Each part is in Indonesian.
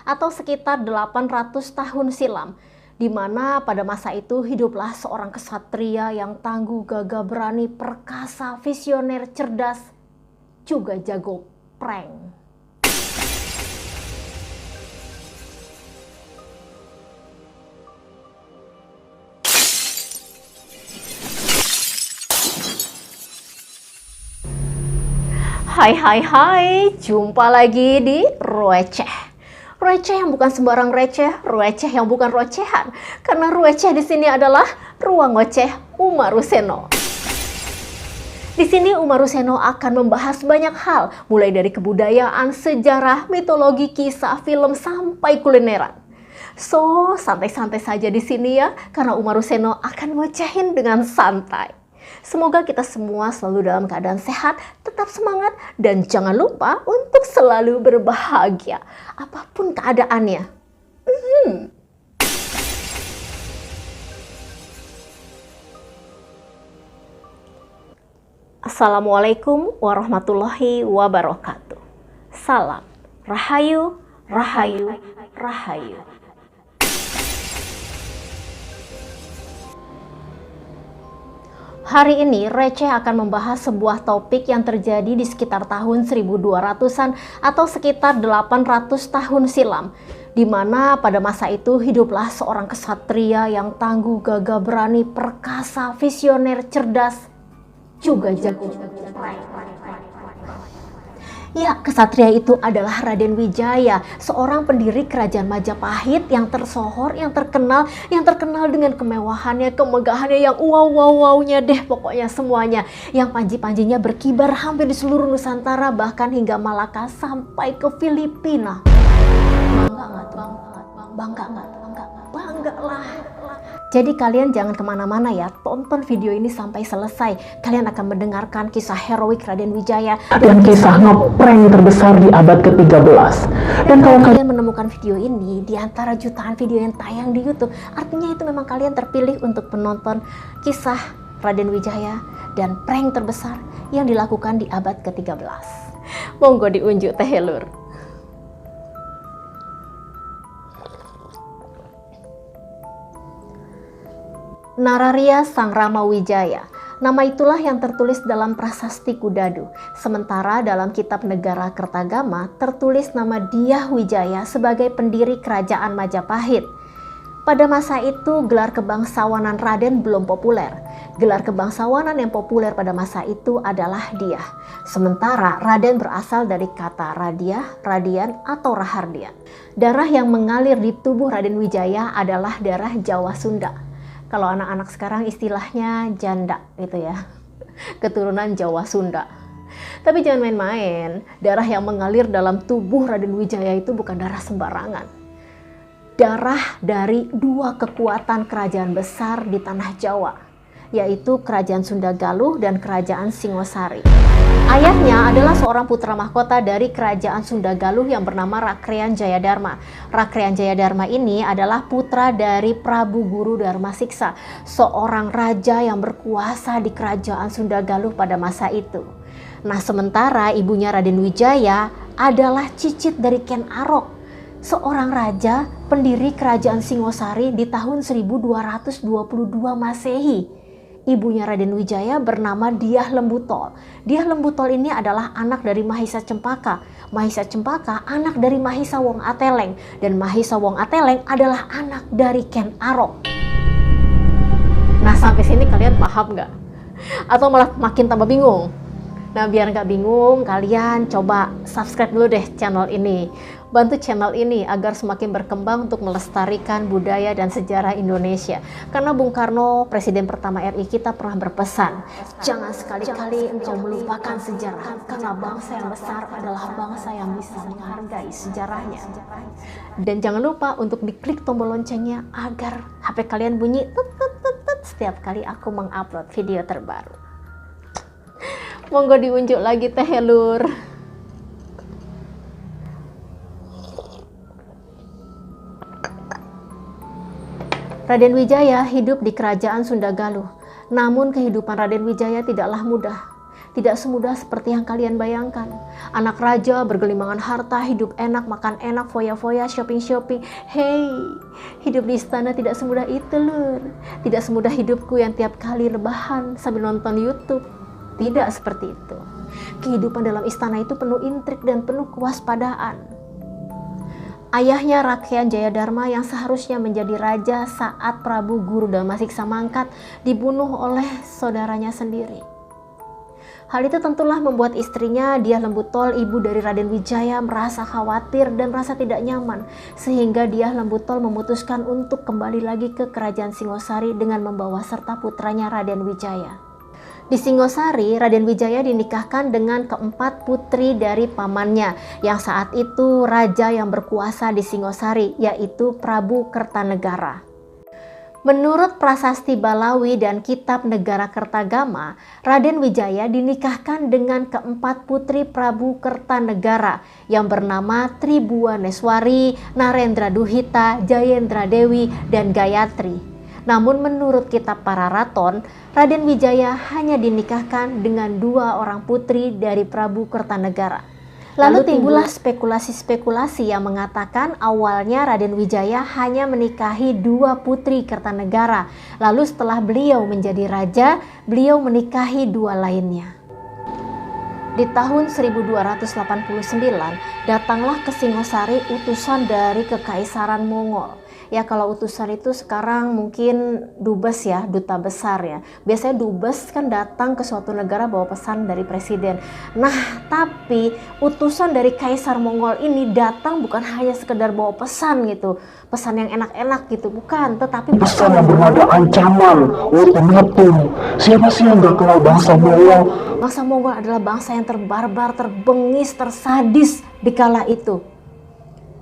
Atau sekitar 800 tahun silam, di mana pada masa itu hiduplah seorang kesatria yang tangguh, gagah berani, perkasa, visioner, cerdas, juga jago prank. Hai, jumpa lagi di Receh. Receh yang bukan sembarang receh yang bukan rocehan. Karena receh di sini adalah ruang ngoceh Umaruseno. Di sini Umaruseno akan membahas banyak hal, mulai dari kebudayaan, sejarah, mitologi, kisah, film, sampai kulineran. So, santai-santai saja di sini ya, karena Umaruseno akan ngocehin dengan santai. Semoga kita semua selalu dalam keadaan sehat, tetap semangat, dan jangan lupa untuk selalu berbahagia, apapun keadaannya. Assalamualaikum warahmatullahi wabarakatuh. Salam Rahayu, Rahayu, Rahayu. Hari ini Receh akan membahas sebuah topik yang terjadi di sekitar tahun 1200-an atau sekitar 800 tahun silam, di mana pada masa itu hiduplah seorang kesatria yang tangguh, gagah berani, perkasa, visioner, cerdas, juga jago prank. Ya, kesatria itu adalah Raden Wijaya, seorang pendiri kerajaan Majapahit yang tersohor, yang terkenal dengan kemewahannya, kemegahannya yang wow-nya deh, pokoknya semuanya. Yang panji-panjinya berkibar hampir di seluruh Nusantara, bahkan hingga Malaka sampai ke Filipina. Bangga nggak tuh? Bangga lah. Jadi kalian jangan kemana-mana ya, tonton video ini sampai selesai. Kalian akan mendengarkan kisah heroik Raden Wijaya dan kisah ngeprank terbesar di abad ke-13. Dan kalau kalian menemukan video ini di antara jutaan video yang tayang di YouTube, artinya itu memang kalian terpilih untuk menonton kisah Raden Wijaya dan prank terbesar yang dilakukan di abad ke-13. Monggo diunjuk teh lur. Nararya Sang Rama Wijaya. Nama itulah yang tertulis dalam Prasasti Kudadu. Sementara dalam kitab Negara Kertagama tertulis nama Dyah Wijaya sebagai pendiri kerajaan Majapahit. Pada masa itu gelar kebangsawanan Raden belum populer. Gelar kebangsawanan yang populer pada masa itu adalah Dyah. Sementara Raden berasal dari kata Radyah, Radian, atau Rahardian. Darah yang mengalir di tubuh Raden Wijaya adalah darah Jawa Sunda. Kalau anak-anak sekarang istilahnya janda gitu ya, keturunan Jawa Sunda. Tapi jangan main-main, darah yang mengalir dalam tubuh Raden Wijaya itu bukan darah sembarangan. Darah dari dua kekuatan kerajaan besar di tanah Jawa, yaitu Kerajaan Sunda Galuh dan Kerajaan Singosari. Ayahnya adalah seorang putra mahkota dari Kerajaan Sunda Galuh yang bernama Rakrean Jayadharma. Rakrean Jayadharma ini adalah putra dari Prabu Guru Dharma Siksa, seorang raja yang berkuasa di Kerajaan Sunda Galuh pada masa itu. Nah, sementara ibunya Raden Wijaya adalah cicit dari Ken Arok, seorang raja pendiri Kerajaan Singosari di tahun 1222 Masehi. Ibunya Raden Wijaya bernama Dyah Lembutol. Dyah Lembutol ini adalah anak dari Mahisa Cempaka. Mahisa Cempaka anak dari Mahisa Wong Ateleng. Dan Mahisa Wong Ateleng adalah anak dari Ken Arok. Nah, sampai sini kalian paham nggak? Atau malah makin tambah bingung? Nah, biar nggak bingung, kalian coba subscribe dulu deh channel ini. Bantu channel ini agar semakin berkembang untuk melestarikan budaya dan sejarah Indonesia. Karena Bung Karno, Presiden pertama RI kita, pernah berpesan, jangan sekali-kali engkau melupakan sejarah, karena bangsa yang besar adalah bangsa yang bisa menghargai sejarahnya. Dan jangan lupa untuk diklik tombol loncengnya agar HP kalian bunyi tut setiap kali aku mengupload video terbaru. Monggo diunjuk lagi teh lur. Raden Wijaya hidup di Kerajaan Sunda Galuh. Namun kehidupan Raden Wijaya tidaklah mudah. Tidak semudah seperti yang kalian bayangkan. Anak raja bergelimangan harta, hidup enak, makan enak, foya-foya, shopping-shopping. Hey, hidup di istana tidak semudah itu, Lur. Tidak semudah hidupku yang tiap kali rebahan sambil nonton YouTube. Tidak seperti itu. Kehidupan dalam istana itu penuh intrik dan penuh kewaspadaan. Ayahnya Rakyan Jayadharma yang seharusnya menjadi raja saat Prabu Guru Damasiksa mangkat dibunuh oleh saudaranya sendiri. Hal itu tentulah membuat istrinya, Dyah Lembutol, ibu dari Raden Wijaya, merasa khawatir dan merasa tidak nyaman, sehingga Dyah Lembutol memutuskan untuk kembali lagi ke kerajaan Singosari dengan membawa serta putranya Raden Wijaya. Di Singosari, Raden Wijaya dinikahkan dengan keempat putri dari pamannya, yang saat itu raja yang berkuasa di Singosari, yaitu Prabu Kertanegara. Menurut Prasasti Balawi dan Kitab Negara Kertagama, Raden Wijaya dinikahkan dengan keempat putri Prabu Kertanegara yang bernama Tribuaneswari, Narendra Duhita, Jayendra Dewi, dan Gayatri. Namun menurut Kitab Pararaton, Raden Wijaya hanya dinikahkan dengan 2 orang putri dari Prabu Kertanegara. Lalu timbullah spekulasi-spekulasi yang mengatakan awalnya Raden Wijaya hanya menikahi 2 putri Kertanegara. Lalu setelah beliau menjadi raja, beliau menikahi 2 lainnya. Di tahun 1289, datanglah ke Singosari utusan dari Kekaisaran Mongol. Ya, kalau utusan itu sekarang mungkin dubes ya, duta besar ya. Biasanya dubes kan datang ke suatu negara bawa pesan dari presiden. Nah, tapi utusan dari Kaisar Mongol ini datang bukan hanya sekedar bawa pesan gitu, pesan yang enak-enak gitu, bukan, tetapi Pesan yang bernada ancaman, ultimatum. Siapa sih yang gak kenal bangsa Mongol? Bangsa Mongol adalah bangsa yang terbarbar, terbengis, tersadis di kala itu.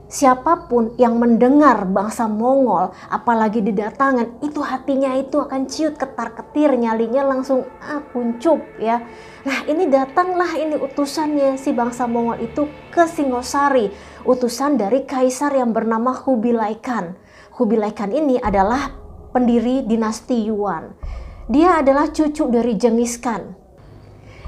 Siapapun yang mendengar bangsa Mongol, apalagi didatangan, itu hatinya itu akan ciut ketar-ketir, nyalinya langsung kuncup ya. Nah, ini datanglah ini utusannya si bangsa Mongol itu ke Singosari, utusan dari kaisar yang bernama Kubilai Khan. Kubilai Khan ini adalah pendiri dinasti Yuan. Dia adalah cucu dari Genghis Khan.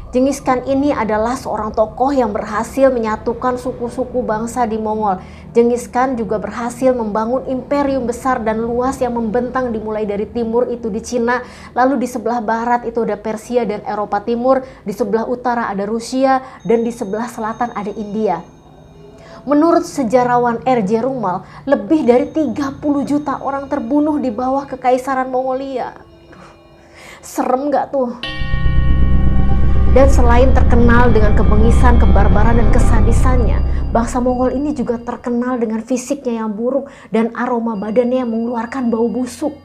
Genghis Khan ini adalah seorang tokoh yang berhasil menyatukan suku-suku bangsa di Mongol. Genghis Khan juga berhasil membangun imperium besar dan luas yang membentang dimulai dari timur itu di Cina, lalu di sebelah barat itu ada Persia dan Eropa Timur, di sebelah utara ada Rusia, dan di sebelah selatan ada India. Menurut sejarawan R.J. Rumal, lebih dari 30 juta orang terbunuh di bawah kekaisaran Mongolia. Serem gak tuh? Dan selain terkenal dengan kebengisan, kebarbaran, dan kesadisannya, bangsa Mongol ini juga terkenal dengan fisiknya yang buruk dan aroma badannya yang mengeluarkan bau busuk.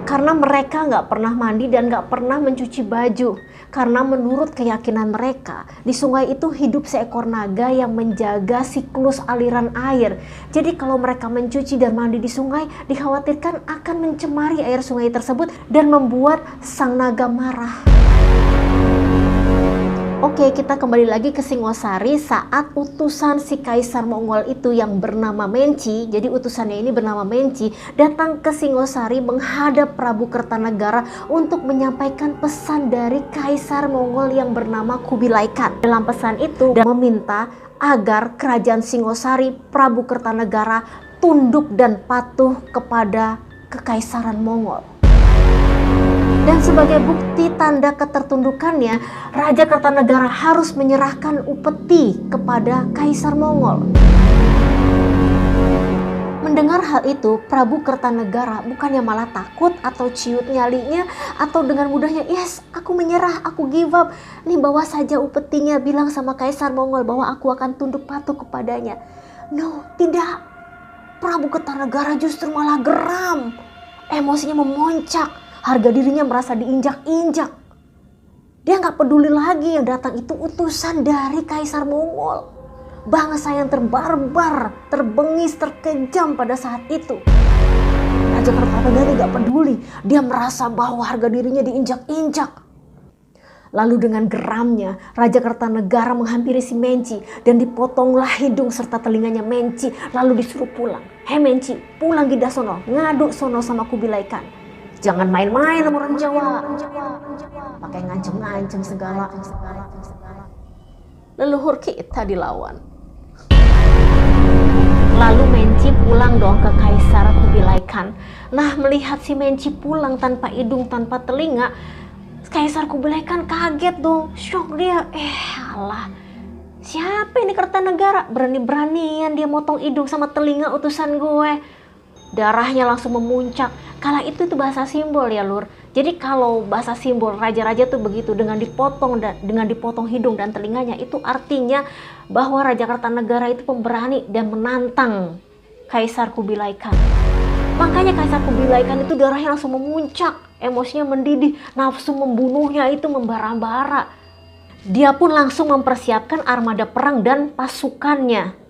Karena mereka nggak pernah mandi dan nggak pernah mencuci baju. Karena menurut keyakinan mereka, di sungai itu hidup seekor naga yang menjaga siklus aliran air. Jadi kalau mereka mencuci dan mandi di sungai, dikhawatirkan akan mencemari air sungai tersebut dan membuat sang naga marah. Oke, kita kembali lagi ke Singosari saat utusan si Kaisar Mongol itu yang bernama Menci, jadi utusannya ini bernama Menci, datang ke Singosari menghadap Prabu Kertanegara untuk menyampaikan pesan dari Kaisar Mongol yang bernama Kubilai Khan. Dalam pesan itu, dan meminta agar kerajaan Singosari, Prabu Kertanegara tunduk dan patuh kepada Kekaisaran Mongol. Dan sebagai bukti tanda ketertundukannya, Raja Kertanegara harus menyerahkan upeti kepada Kaisar Mongol. Mendengar hal itu, Prabu Kertanegara bukannya malah takut atau ciut nyalinya atau dengan mudahnya, yes, aku menyerah, aku give up. Nih, bawa saja upetinya, bilang sama Kaisar Mongol bahwa aku akan tunduk patuh kepadanya. No, tidak. Prabu Kertanegara justru malah geram. Emosinya memuncak. Harga dirinya merasa diinjak-injak. Dia nggak peduli lagi yang datang itu utusan dari Kaisar Mongol. Bangsa yang terbarbar, terbengis, terkejam pada saat itu. Raja Kertanegara nggak peduli. Dia merasa bahwa harga dirinya diinjak-injak. Lalu dengan geramnya, Raja Kertanegara menghampiri si Menci dan dipotonglah hidung serta telinganya Menci. Lalu disuruh pulang. Hei Menci, pulang Gidasono, ngadu sono sama Kubilai Khan. Jangan main-main sama orang Jawa. Pakai ngancem-ngancem segala. Leluhur kita dilawan. Lalu Menci pulang dong ke Kaisar Kubilai Khan. Nah, melihat si Menci pulang tanpa hidung, tanpa telinga, Kaisar Kubilai Khan kaget dong, shock dia. Alah, siapa ini Kertanegara? Berani-beranian dia motong hidung sama telinga utusan gue. Darahnya langsung memuncak. Kala itu bahasa simbol ya Lur. Jadi kalau bahasa simbol raja-raja tuh begitu, dengan dipotong hidung dan telinganya, itu artinya bahwa Raja Kertanegara itu pemberani dan menantang Kaisar Kubilai Khan. Makanya Kaisar Kubilai Khan itu darahnya langsung memuncak, emosinya mendidih, nafsu membunuhnya itu membara-bara. Dia pun langsung mempersiapkan armada perang dan pasukannya.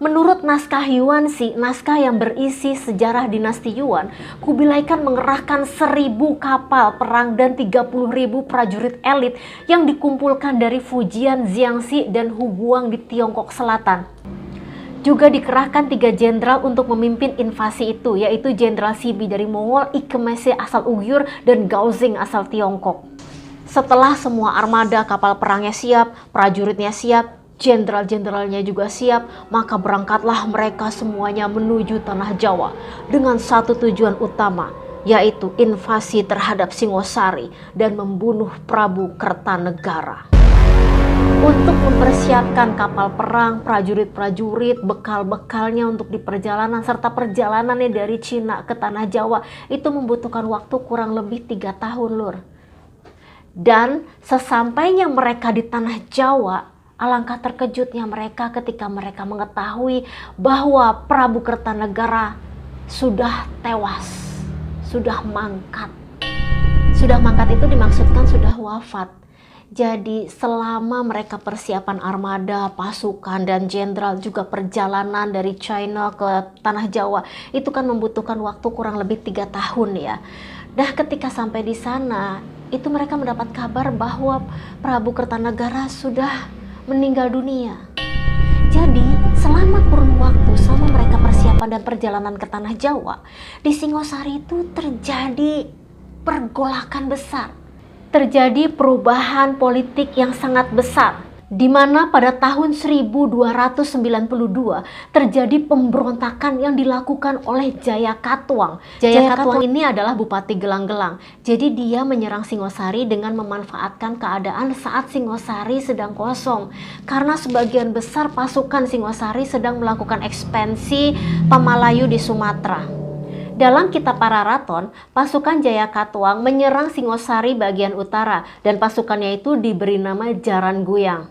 Menurut naskah Yuanxi, naskah yang berisi sejarah dinasti Yuan, Kubilai Khan mengerahkan 1.000 kapal perang dan 30.000 prajurit elit yang dikumpulkan dari Fujian, Jiangxi, dan Huguang di Tiongkok Selatan. Juga dikerahkan 3 jenderal untuk memimpin invasi itu, yaitu Jenderal Sibi dari Mongol, Ike Mese asal Uighur, dan Gao Xing asal Tiongkok. Setelah semua armada kapal perangnya siap, prajuritnya siap, jenderal-jenderalnya juga siap, maka berangkatlah mereka semuanya menuju tanah Jawa dengan satu tujuan utama, yaitu invasi terhadap Singosari dan membunuh Prabu Kertanegara. Untuk mempersiapkan kapal perang, prajurit-prajurit, bekal-bekalnya untuk di perjalanan, serta perjalanannya dari Cina ke tanah Jawa, itu membutuhkan waktu kurang lebih 3 tahun Lur. Dan sesampainya mereka di tanah Jawa, alangkah terkejutnya mereka ketika mereka mengetahui bahwa Prabu Kertanegara sudah tewas, sudah mangkat. Sudah mangkat itu dimaksudkan sudah wafat. Jadi selama mereka persiapan armada, pasukan, dan jenderal, juga perjalanan dari China ke tanah Jawa, itu kan membutuhkan waktu kurang lebih 3 tahun ya. Nah, ketika sampai di sana, itu mereka mendapat kabar bahwa Prabu Kertanegara sudah meninggal dunia. Jadi selama kurun waktu, selama mereka persiapan dan perjalanan ke tanah Jawa, di Singosari itu terjadi pergolakan besar. Terjadi perubahan politik yang sangat besar, di mana pada tahun 1292 terjadi pemberontakan yang dilakukan oleh Jaya Katuang. Jaya Katuang ini adalah Bupati Gelang-Gelang. Jadi dia menyerang Singosari dengan memanfaatkan keadaan saat Singosari sedang kosong, karena sebagian besar pasukan Singosari sedang melakukan ekspansi Pamalayu di Sumatera. Dalam kitab Pararaton, pasukan Jaya Katuang menyerang Singosari bagian utara dan pasukannya itu diberi nama Jaran Guyang.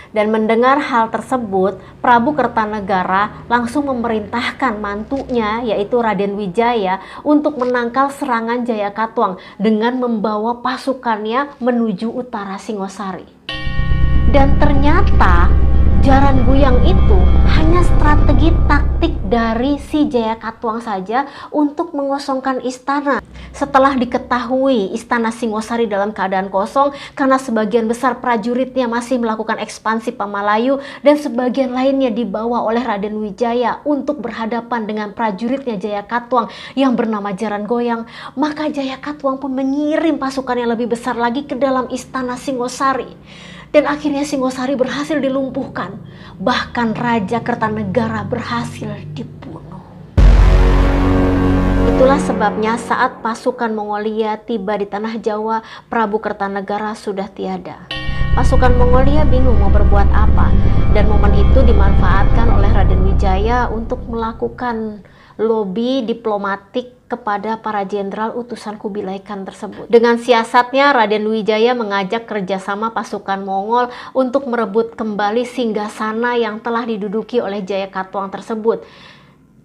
Dan mendengar hal tersebut, Prabu Kertanegara langsung memerintahkan mantunya, yaitu Raden Wijaya, untuk menangkal serangan Jaya Katuang dengan membawa pasukannya menuju utara Singosari. Dan ternyata Jaran Guyang itu hanya strategi taktik dari si Jaya Katuang saja untuk mengosongkan istana. Setelah diketahui istana Singosari dalam keadaan kosong karena sebagian besar prajuritnya masih melakukan ekspansi Pamalayu dan sebagian lainnya dibawa oleh Raden Wijaya untuk berhadapan dengan prajuritnya Jaya Katuang yang bernama Jaran Goyang, maka Jaya Katuang pun mengirim pasukan yang lebih besar lagi ke dalam istana Singosari. Dan akhirnya Singosari berhasil dilumpuhkan. Bahkan Raja Kertanegara berhasil dibunuh. Itulah sebabnya saat pasukan Mongolia tiba di tanah Jawa, Prabu Kertanegara sudah tiada. Pasukan Mongolia bingung mau berbuat apa. Dan momen itu dimanfaatkan oleh Raden Wijaya untuk melakukan lobi diplomatik kepada para jenderal utusan Kubilai Khan tersebut. Dengan siasatnya, Raden Wijaya mengajak kerjasama pasukan Mongol untuk merebut kembali singgasana yang telah diduduki oleh Jaya Katuang tersebut.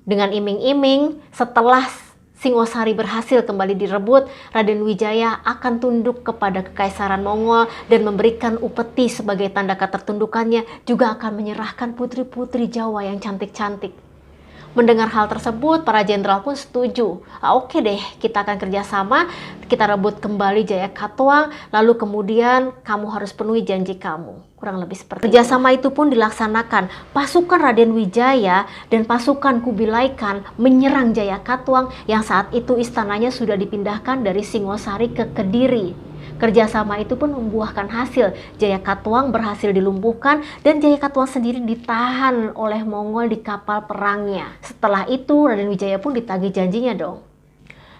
Dengan iming-iming, setelah Singosari berhasil kembali direbut, Raden Wijaya akan tunduk kepada kekaisaran Mongol dan memberikan upeti sebagai tanda ketertundukannya, juga akan menyerahkan putri-putri Jawa yang cantik-cantik. Mendengar hal tersebut, para jenderal pun setuju. Oke deh, kita akan kerjasama, kita rebut kembali Jaya Katuang, lalu kemudian kamu harus penuhi janji kamu. Kurang lebih seperti itu. Kerjasama itu pun dilaksanakan. Pasukan Raden Wijaya dan pasukan Kubilai Khan menyerang Jaya Katuang yang saat itu istananya sudah dipindahkan dari Singosari ke Kediri. Kerjasama itu pun membuahkan hasil. Jaya Katuang berhasil dilumpuhkan dan Jaya Katuang sendiri ditahan oleh Mongol di kapal perangnya. Setelah itu Raden Wijaya pun ditagih janjinya dong.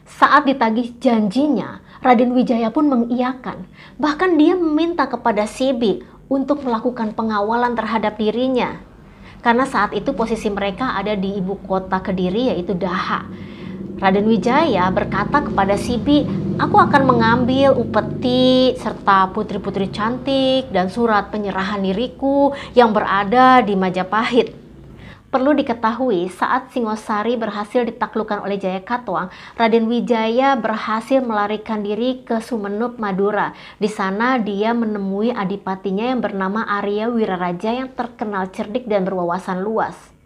Saat ditagih janjinya, Raden Wijaya pun mengiyakan. Bahkan dia meminta kepada Sibi untuk melakukan pengawalan terhadap dirinya. Karena saat itu posisi mereka ada di ibu kota Kediri yaitu Daha. Raden Wijaya berkata kepada Sibi, aku akan mengambil upeti serta putri-putri cantik dan surat penyerahan diriku yang berada di Majapahit. Perlu diketahui, saat Singosari berhasil ditaklukkan oleh Jaya Katuang, Raden Wijaya berhasil melarikan diri ke Sumenep, Madura. Di sana dia menemui adipatinya yang bernama Arya Wiraraja yang terkenal cerdik dan berwawasan luas.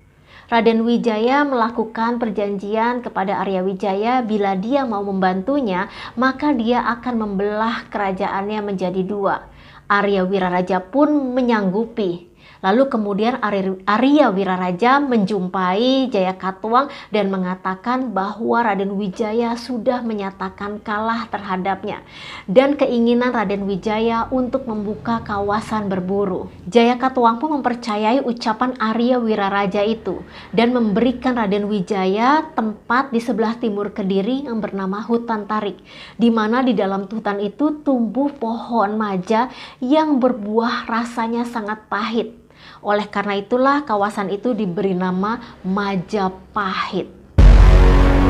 Raden Wijaya melakukan perjanjian kepada Arya Wijaya bila dia mau membantunya, maka dia akan membelah kerajaannya menjadi dua. Arya Wiraraja pun menyanggupi. Lalu kemudian Arya Wiraraja menjumpai Jaya Katuang dan mengatakan bahwa Raden Wijaya sudah menyatakan kalah terhadapnya dan keinginan Raden Wijaya untuk membuka kawasan berburu. Jaya Katuang pun mempercayai ucapan Arya Wiraraja itu dan memberikan Raden Wijaya tempat di sebelah timur Kediri yang bernama Hutan Tarik, di mana di dalam hutan itu tumbuh pohon maja yang berbuah rasanya sangat pahit. Oleh karena itulah kawasan itu diberi nama Majapahit.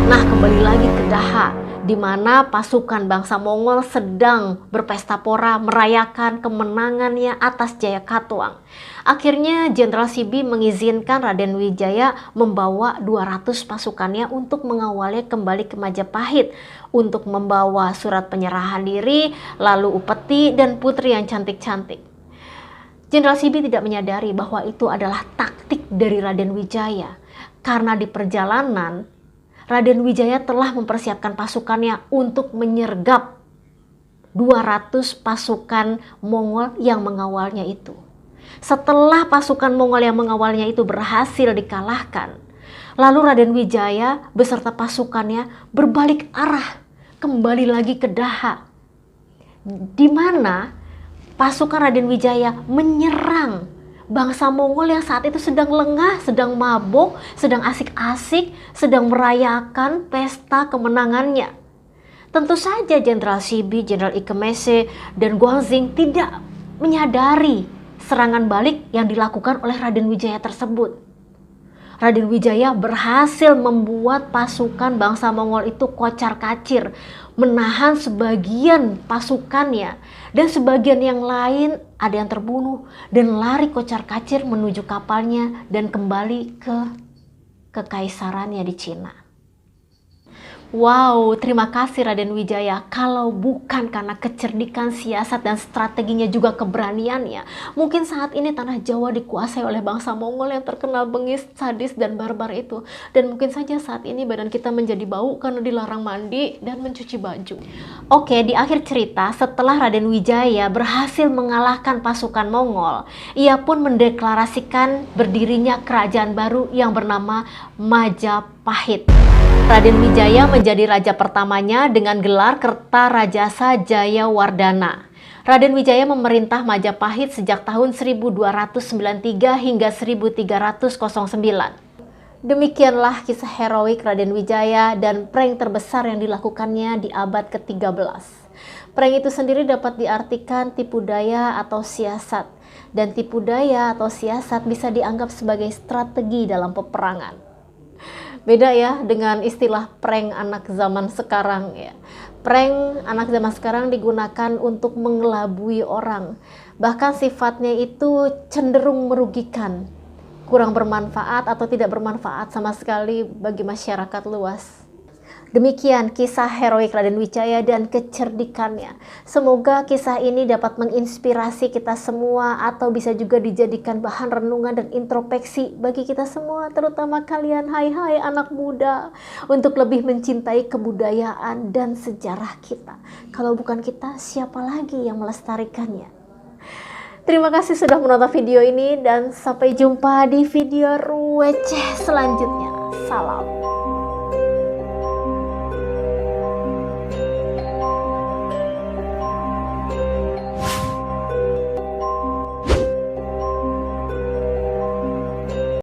Nah, kembali lagi ke Daha, di mana pasukan bangsa Mongol sedang berpesta pora merayakan kemenangannya atas Jaya Katuang. Akhirnya Jenderal Sibi mengizinkan Raden Wijaya membawa 200 pasukannya untuk mengawalnya kembali ke Majapahit untuk membawa surat penyerahan diri, lalu upeti dan putri yang cantik-cantik. Jenderal Sibi tidak menyadari bahwa itu adalah taktik dari Raden Wijaya. Karena di perjalanan, Raden Wijaya telah mempersiapkan pasukannya untuk menyergap 200 pasukan Mongol yang mengawalnya itu. Setelah pasukan Mongol yang mengawalnya itu berhasil dikalahkan, lalu Raden Wijaya beserta pasukannya berbalik arah kembali lagi ke Daha, di mana pasukan Raden Wijaya menyerang bangsa Mongol yang saat itu sedang lengah, sedang mabuk, sedang asik-asik, sedang merayakan pesta kemenangannya. Tentu saja Jenderal Sibi, Jenderal Ikemese, dan Guangxing tidak menyadari serangan balik yang dilakukan oleh Raden Wijaya tersebut. Raden Wijaya berhasil membuat pasukan bangsa Mongol itu kocar-kacir, menahan sebagian pasukannya, dan sebagian yang lain ada yang terbunuh dan lari kocar-kacir menuju kapalnya dan kembali ke kekaisarannya di Cina. Wow, terima kasih Raden Wijaya. Kalau bukan karena kecerdikan, siasat, dan strateginya juga keberaniannya, mungkin saat ini tanah Jawa dikuasai oleh bangsa Mongol yang terkenal bengis, sadis, dan barbar itu. Dan mungkin saja saat ini badan kita menjadi bau karena dilarang mandi dan mencuci baju. Oke, di akhir cerita, setelah Raden Wijaya berhasil mengalahkan pasukan Mongol, ia pun mendeklarasikan berdirinya kerajaan baru yang bernama Majapahit. Raden Wijaya menjadi raja pertamanya dengan gelar Kertarajasa Jayawardana. Raden Wijaya memerintah Majapahit sejak tahun 1293 hingga 1309. Demikianlah kisah heroik Raden Wijaya dan prank terbesar yang dilakukannya di abad ke-13. Prank itu sendiri dapat diartikan tipu daya atau siasat. Dan tipu daya atau siasat bisa dianggap sebagai strategi dalam peperangan. Beda ya dengan istilah prank anak zaman sekarang ya. Prank anak zaman sekarang digunakan untuk mengelabui orang. Bahkan sifatnya itu cenderung merugikan, kurang bermanfaat atau tidak bermanfaat sama sekali bagi masyarakat luas. Demikian kisah heroik Raden Wijaya dan kecerdikannya. Semoga kisah ini dapat menginspirasi kita semua atau bisa juga dijadikan bahan renungan dan introspeksi bagi kita semua, terutama kalian hai anak muda, untuk lebih mencintai kebudayaan dan sejarah kita. Kalau bukan kita, siapa lagi yang melestarikannya? Terima kasih sudah menonton video ini dan sampai jumpa di video receh selanjutnya. Salam.